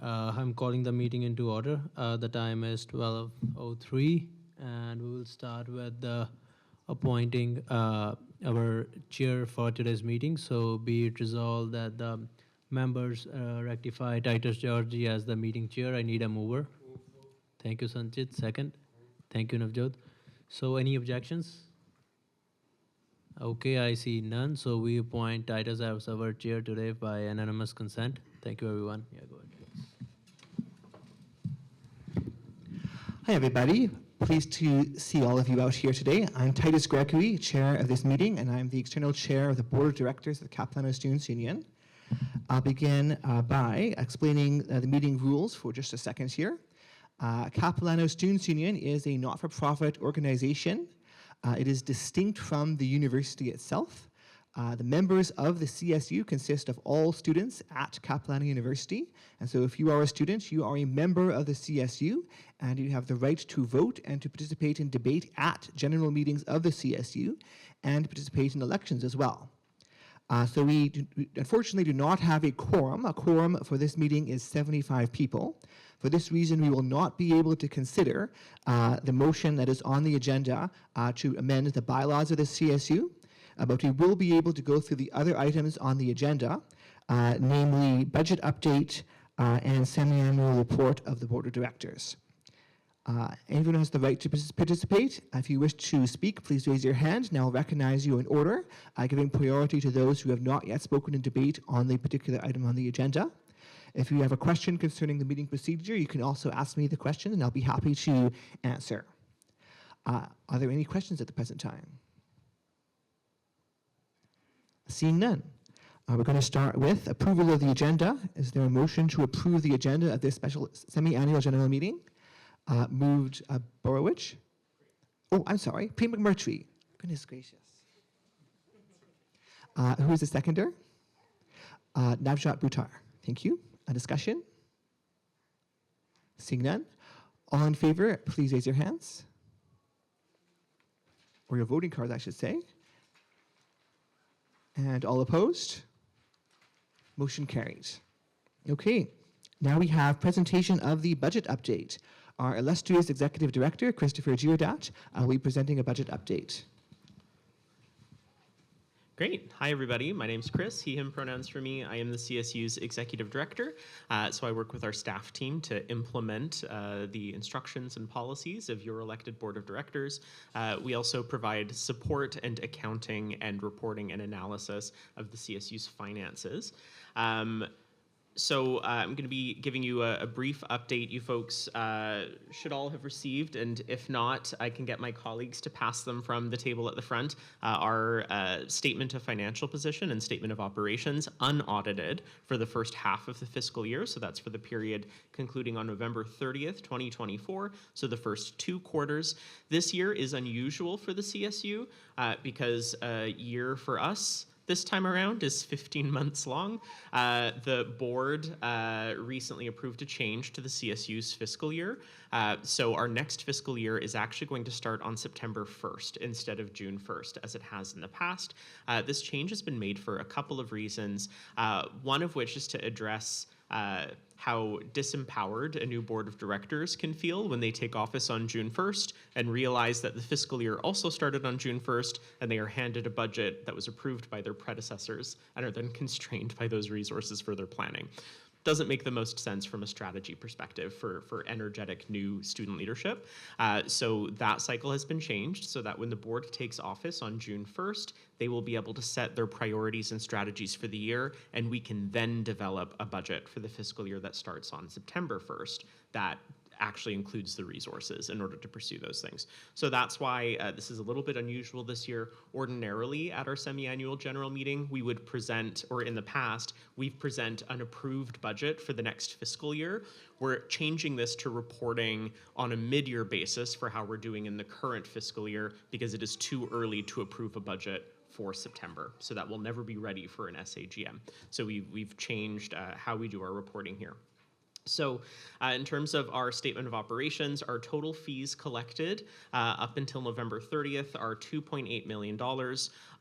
I'm calling the meeting into order. The time is 12:03, and we will start with the appointing our chair for today's meeting. So be it resolved that the members rectify Titus Georgie as the meeting chair. I need a mover. Thank you, Sanchit. Second. Thank you, Navjot. So any objections? Okay, I see none. So we appoint Titus as our chair today by unanimous consent. Thank you, everyone. Yeah, go ahead. Hi, everybody. Pleased to see all of you out here today. I'm Titus Gregory, chair of this meeting, and I'm the external chair of the board of directors of the Capilano Students Union. I'll begin by explaining the meeting rules for just a second here. Capilano Students Union is a not-for-profit organization. It is distinct from the university itself. The members of the CSU consist of all students at Capilano University. And so if you are a student, you are a member of the CSU, and you have the right to vote and to participate in debate at general meetings of the CSU and participate in elections as well. So we unfortunately do not have a quorum. A quorum for this meeting is 75 people. For this reason, we will not be able to consider the motion that is on the agenda to amend the bylaws of the CSU. But we will be able to go through the other items on the agenda, namely budget update and semi-annual report of the board of directors. Anyone has the right to participate. If you wish to speak, please raise your hand, and I'll recognize you in order, giving priority to those who have not yet spoken in debate on the particular item on the agenda. If you have a question concerning the meeting procedure, you can also ask me the question, and I'll be happy to answer. Are there any questions at the present time? Seeing none. We're going to start with approval of the agenda. Is there a motion to approve the agenda of this special semi-annual general meeting? Moved Borowicz. Oh, I'm sorry, P. McMurtry. Goodness gracious. Who is the seconder? Navjot Buttar. Thank you. A discussion? Seeing none. All in favor, please raise your hands. Or your voting cards, I should say. And all opposed? Motion carried. Okay, now we have presentation of the budget update. Our illustrious Executive Director, Christopher Giordat, will be presenting a budget update. Great. Hi, everybody. My name's Chris. He, him pronouns for me. I am the CSU's Executive Director. So I work with our staff team to implement the instructions and policies of your elected Board of Directors. We also provide support and accounting and reporting and analysis of the CSU's finances. So I'm going to be giving you a brief update you folks should all have received, and if not, I can get my colleagues to pass them from the table at the front. Our statement of financial position and statement of operations, unaudited for the first half of the fiscal year, so that's for the period concluding on November 30th, 2024, so the first 2 quarters. This year is unusual for the CSU because a year for us this time around is 15 months long. The board recently approved a change to the CSU's fiscal year. So our next fiscal year is actually going to start on September 1st instead of June 1st, as it has in the past. This change has been made for a couple of reasons, one of which is to address how disempowered a new board of directors can feel when they take office on June 1st and realize that the fiscal year also started on June 1st and they are handed a budget that was approved by their predecessors and are then constrained by those resources for their planning. Doesn't make the most sense from a strategy perspective for energetic new student leadership. So that cycle has been changed so that when the board takes office on June 1st, they will be able to set their priorities and strategies for the year, and we can then develop a budget for the fiscal year that starts on September 1st that actually includes the resources in order to pursue those things. So that's why this is a little bit unusual this year. Ordinarily, at our semi-annual general meeting, we would present, or in the past, we've present an approved budget for the next fiscal year. We're changing this to reporting on a mid-year basis for how we're doing in the current fiscal year because it is too early to approve a budget for September. So that will never be ready for an SAGM. So we've changed how we do our reporting here. So in terms of our statement of operations, our total fees collected up until November 30th are $2.8 million.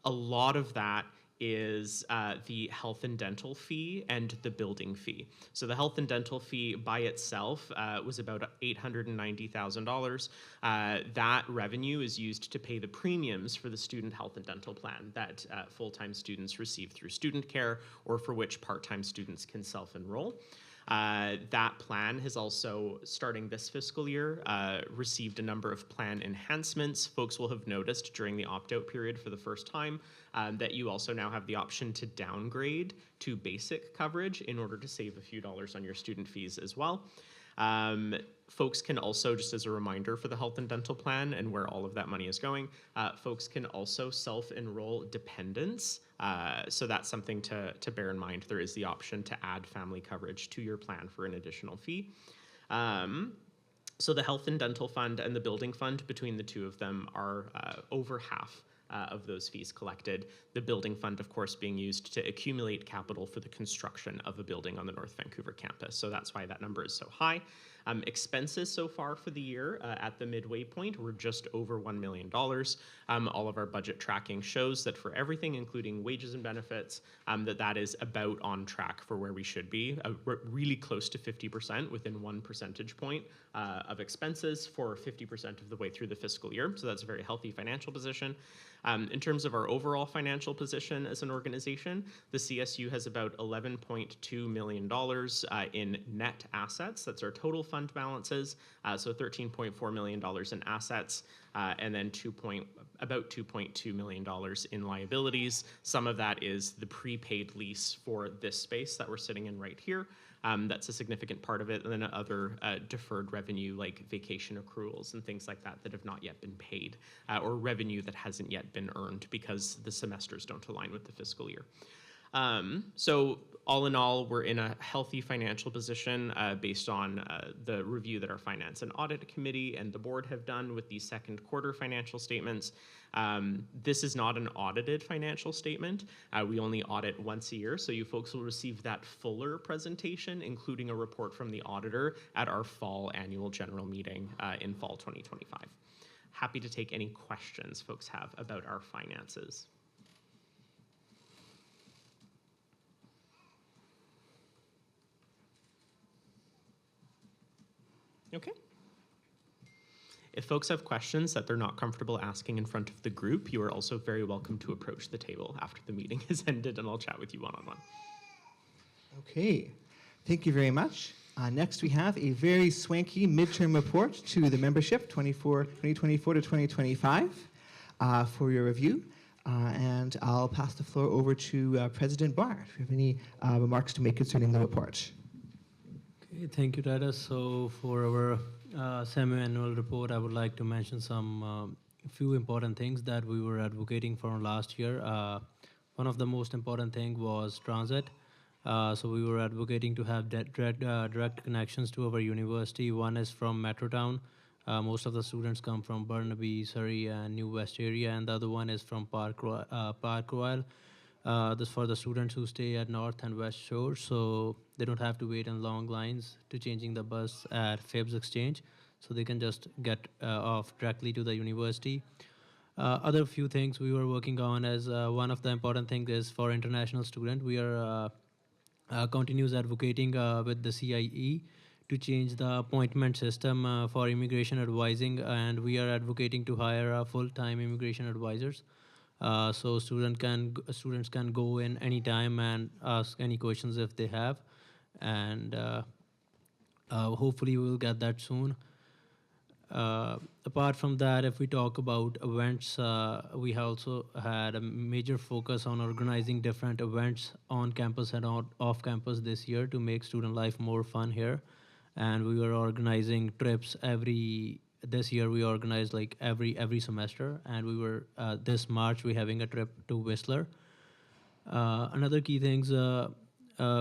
A lot of that is the health and dental fee and the building fee. So the health and dental fee by itself was about $890,000. That revenue is used to pay the premiums for the student health and dental plan that full-time students receive through student care, or for which part-time students can self-enroll. That plan has also, starting this fiscal year, received a number of plan enhancements. Folks will have noticed during the opt-out period for the first time that you also now have the option to downgrade to basic coverage in order to save a few dollars on your student fees as well. Folks can also, just as a reminder for the health and dental plan and where all of that money is going, folks can also self-enroll dependents. So that's something to bear in mind. There is the option to add family coverage to your plan for an additional fee. So the health and dental fund and the building fund, between the two of them, are over half of those fees collected. The building fund, of course, being used to accumulate capital for the construction of a building on the North Vancouver campus. So that's why that number is so high. Expenses so far for the year at the midway point were just over $1 million. All of our budget tracking shows that for everything, including wages and benefits, that is about on track for where we should be, really close to 50%, within 1 percentage point of expenses for 50% of the way through the fiscal year. So that's a very healthy financial position. In terms of our overall financial position as an organization, the CSU has about $11.2 million in net assets. That's our total fund balances. So $13.4 million in assets, and then about $2.2 million in liabilities. Some of that is the prepaid lease for this space that we're sitting in right here. That's a significant part of it, and then other deferred revenue like vacation accruals and things like that that have not yet been paid, or revenue that hasn't yet been earned because the semesters don't align with the fiscal year. So all in all, we're in a healthy financial position based on the review that our Finance and Audit Committee and the board have done with the second quarter financial statements. This is not an audited financial statement. We only audit once a year, so you folks will receive that fuller presentation, including a report from the auditor at our fall annual general meeting in fall 2025. Happy to take any questions folks have about our finances. Okay. If folks have questions that they're not comfortable asking in front of the group, you are also very welcome to approach the table after the meeting has ended, and I'll chat with you one-on-one. Okay, thank you very much. Next, we have a very swanky midterm report to the membership, 2024 to 2025, for your review. And I'll pass the floor over to President Barr. If you have any remarks to make concerning the report. Okay, thank you, Titus. So for our semi-annual report, I would like to mention some few important things that we were advocating for last year. One of the most important thing was transit. So we were advocating to have direct connections to our university. One is from Metrotown. Most of the students come from Burnaby, Surrey, and New West area, and the other one is from Park Royal. This for the students who stay at North and West Shore, so they don't have to wait in long lines to changing the bus at Phibbs Exchange, so they can just get off directly to the university. Other few things we were working on as one of the important things is for international student. We are continues advocating with the CIE to change the appointment system for immigration advising, and we are advocating to hire full-time immigration advisors. So students can go in anytime and ask any questions if they have, and hopefully we'll get that soon. Apart from that, if we talk about events, we also had a major focus on organizing different events on campus and off campus this year to make student life more fun here. And we were organizing trips this year we organized like every semester, and we were this March we're having a trip to Whistler. Another key things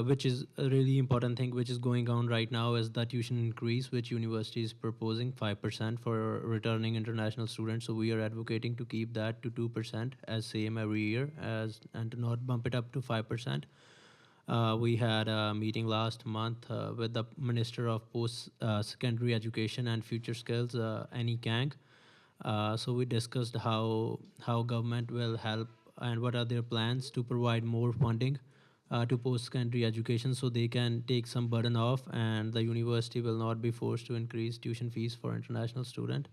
which is a really important thing which is going on right now is the tuition increase, which university is proposing 5% for returning international students. So we are advocating to keep that to 2% as same every year, and to not bump it up to 5%. We had a meeting last month with the Minister of Post-Secondary Education and Future Skills, Annie Kang. So we discussed how government will help and what are their plans to provide more funding to post-secondary education so they can take some burden off, and the university will not be forced to increase tuition fees for international student,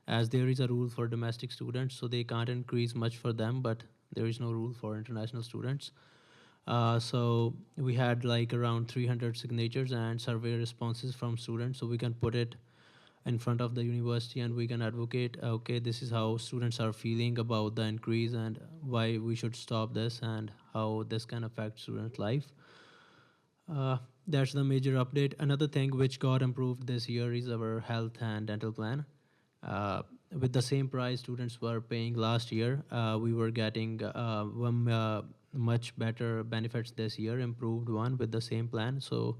as there is a rule for domestic students, so they can't increase much for them, but there is no rule for international students. So we had like around 300 signatures and survey responses from students, so we can put it in front of the university and we can advocate, okay, this is how students are feeling about the increase and why we should stop this and how this can affect student life. That's the major update. Another thing which got improved this year is our health and dental plan. With the same price students were paying last year, we were getting much better benefits this year, improved one with the same plan. So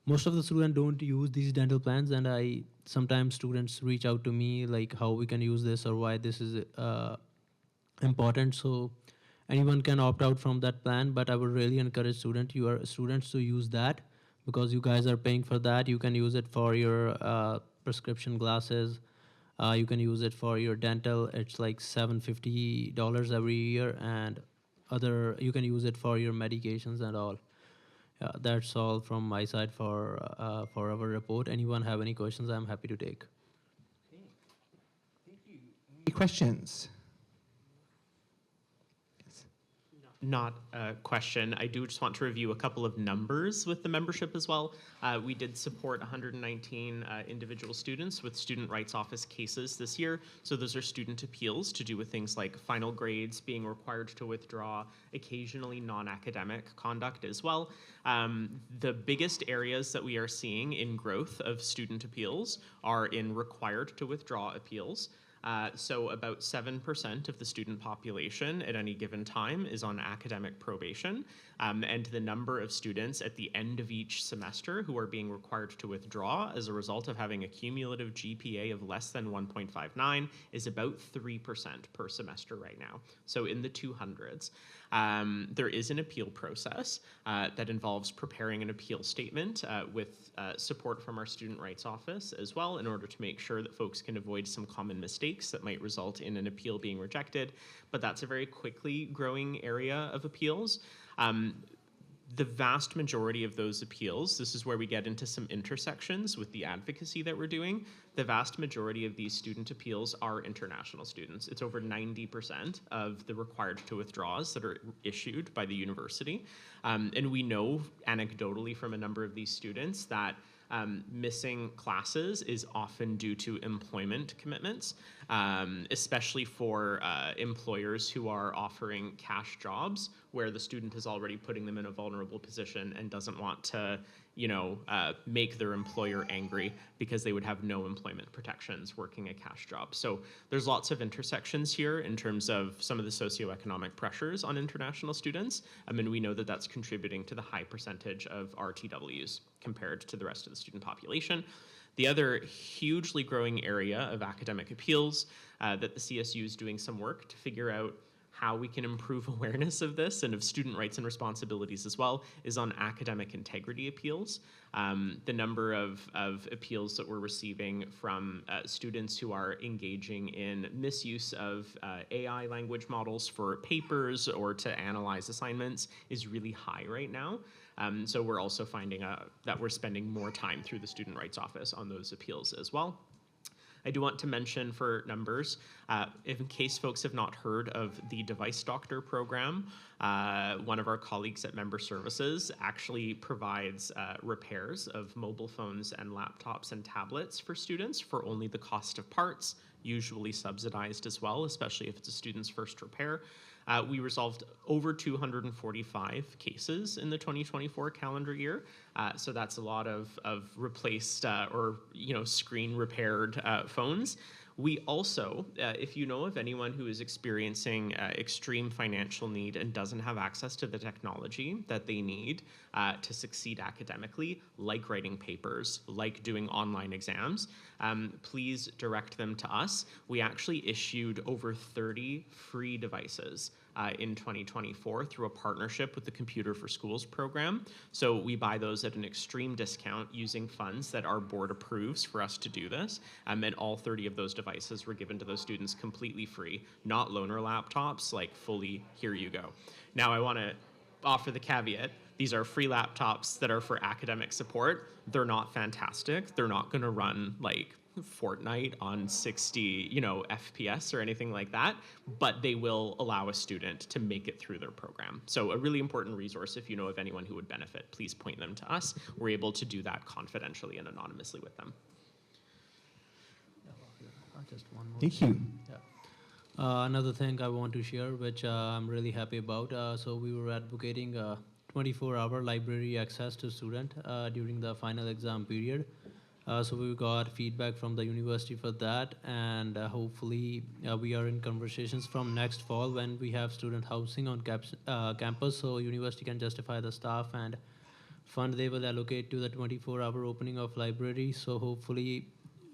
most of the students don't use these dental plans, and I sometimes students reach out to me like how we can use this or why this is important. So anyone can opt out from that plan, but I would really encourage students to use that, because you guys are paying for that. You can use it for your prescription glasses. You can use it for your dental. It's like $750 every year, and other you can use it for your medications and all. Yeah, that's all from my side for our report. Anyone have any questions? I'm happy to take. Any questions? Not a question. I do just want to review a couple of numbers with the membership as well. We did support 119 individual students with student rights office cases this year. So those are student appeals to do with things like final grades, being required to withdraw, occasionally non-academic conduct as well. The biggest areas that we are seeing in growth of student appeals are in required to withdraw appeals. So about 7% of the student population at any given time is on academic probation, and the number of students at the end of each semester who are being required to withdraw as a result of having a cumulative GPA of less than 1.59 is about 3% per semester right now, so in the 200s. There is an appeal process that involves preparing an appeal statement with support from our student rights office as well, in order to make sure that folks can avoid some common mistakes that might result in an appeal being rejected. But that's a very quickly growing area of appeals. The vast majority of those appeals, this is where we get into some intersections with the advocacy that we're doing. The vast majority of these student appeals are international students. It's over 90% of the required to withdraws that are issued by the university. And we know anecdotally from a number of these students that missing classes is often due to employment commitments, especially for employers who are offering cash jobs where the student is already putting them in a vulnerable position and doesn't want to, make their employer angry because they would have no employment protections working a cash job. So there's lots of intersections here in terms of some of the socioeconomic pressures on international students. And we know that that's contributing to the high percentage of RTWs compared to the rest of the student population. The other hugely growing area of academic appeals that the CSU is doing some work to figure out how we can improve awareness of this and of student rights and responsibilities as well is on academic integrity appeals. The number of appeals that we're receiving from students who are engaging in misuse of AI language models for papers or to analyze assignments is really high right now. So we're also finding that we're spending more time through the Student Rights Office on those appeals as well. I do want to mention for numbers, in case folks have not heard of the Device Doctor program, one of our colleagues at Member Services actually provides repairs of mobile phones and laptops and tablets for students for only the cost of parts, usually subsidized as well, especially if it's a student's first repair. We resolved over 245 cases in the 2024 calendar year. So that's a lot of replaced or screen repaired phones. We also, if you know of anyone who is experiencing extreme financial need and doesn't have access to the technology that they need to succeed academically, like writing papers, like doing online exams, please direct them to us. We actually issued over 30 free devices in 2024 through a partnership with the Computer for Schools program. So we buy those at an extreme discount using funds that our board approves for us to do this. And all 30 of those devices were given to those students completely free, not loaner laptops, like fully, here you go. Now I want to offer the caveat. These are free laptops that are for academic support. They're not fantastic. They're not going to run like Fortnite on 60, FPS or anything like that, but they will allow a student to make it through their program. So a really important resource. If you know of anyone who would benefit, please point them to us. We're able to do that confidentially and anonymously with them. Just one more. Thank you. Yeah. Another thing I want to share, which I'm really happy about. So we were advocating 24-hour library access to student during the final exam period. So we got feedback from the university for that, and hopefully we are in conversations from next fall when we have student housing on campus, so university can justify the staff and fund they will allocate to the 24-hour opening of library. So hopefully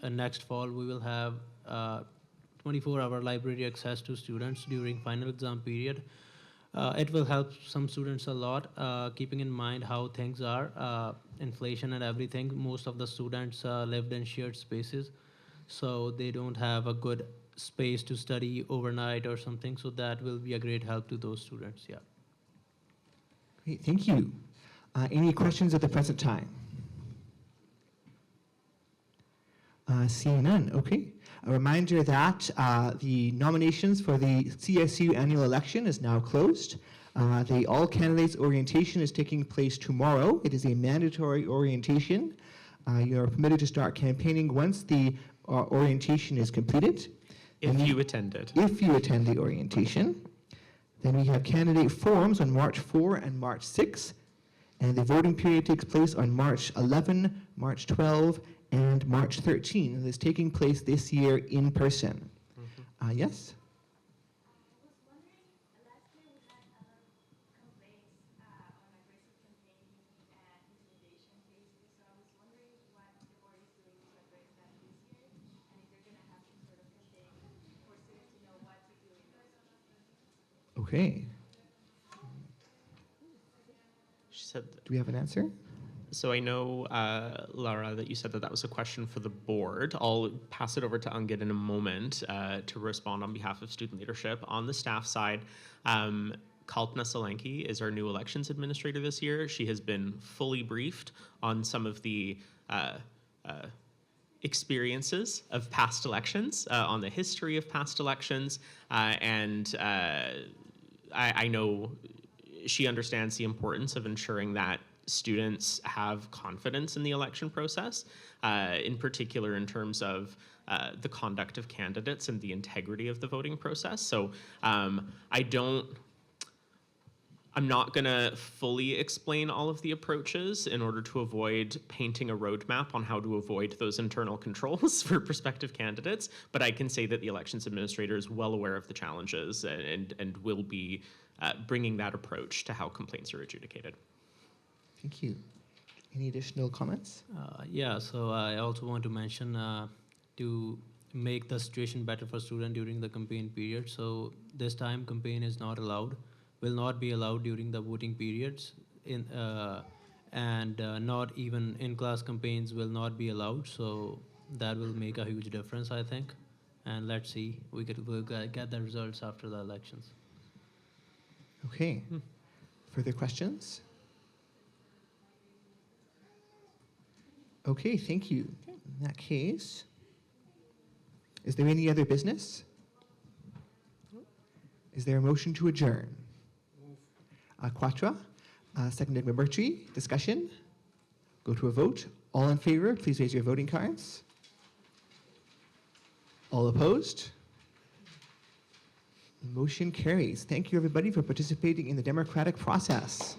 next fall we will have 24-hour library access to students during final exam period. It will help some students a lot, keeping in mind how things are, inflation and everything. Most of the students lived in shared spaces, so they don't have a good space to study overnight or something, so that will be a great help to those students, yeah. Great, thank you. Any questions at the present time? Seeing none, okay. A reminder that the nominations for the CSU annual election is now closed. The all candidates orientation is taking place tomorrow. It is a mandatory orientation. You are permitted to start campaigning once the orientation is completed. If you attended. If you attend the orientation. Then we have candidate forums on March 4 and March 6. And the voting period takes place on March 11, March 12, and March 13. And it's taking place this year in person. Mm-hmm. Yes? Okay. She said, Do we have an answer? so I know, Laura, that you said that that was a question for the board. I'll pass it over to Angit in a moment to respond on behalf of student leadership. On the staff side, Kalpana Solanki is our new elections administrator this year. She has been fully briefed on some of the experiences of past elections, on the history of past elections, and I know she understands the importance of ensuring that students have confidence in the election process, in particular in terms of the conduct of candidates and the integrity of the voting process. So I'm not going to fully explain all of the approaches in order to avoid painting a roadmap on how to avoid those internal controls for prospective candidates, but I can say that the elections administrator is well aware of the challenges and will be bringing that approach to how complaints are adjudicated. Thank you. Any additional comments? Yeah, so I also want to mention to make the situation better for students during the campaign period. So this time campaign is not allowed, will not be allowed during the voting periods, and not even in-class campaigns will not be allowed. So that will make a huge difference, I think. And let's see, we'll get the results after the elections. Okay. Further questions? Okay, thank you. In that case, is there any other business? Is there a motion to adjourn? Quatra, seconded by Murtry. Discussion? Go to a vote. All in favor, please raise your voting cards. All opposed? Motion carries. Thank you, everybody, for participating in the democratic process.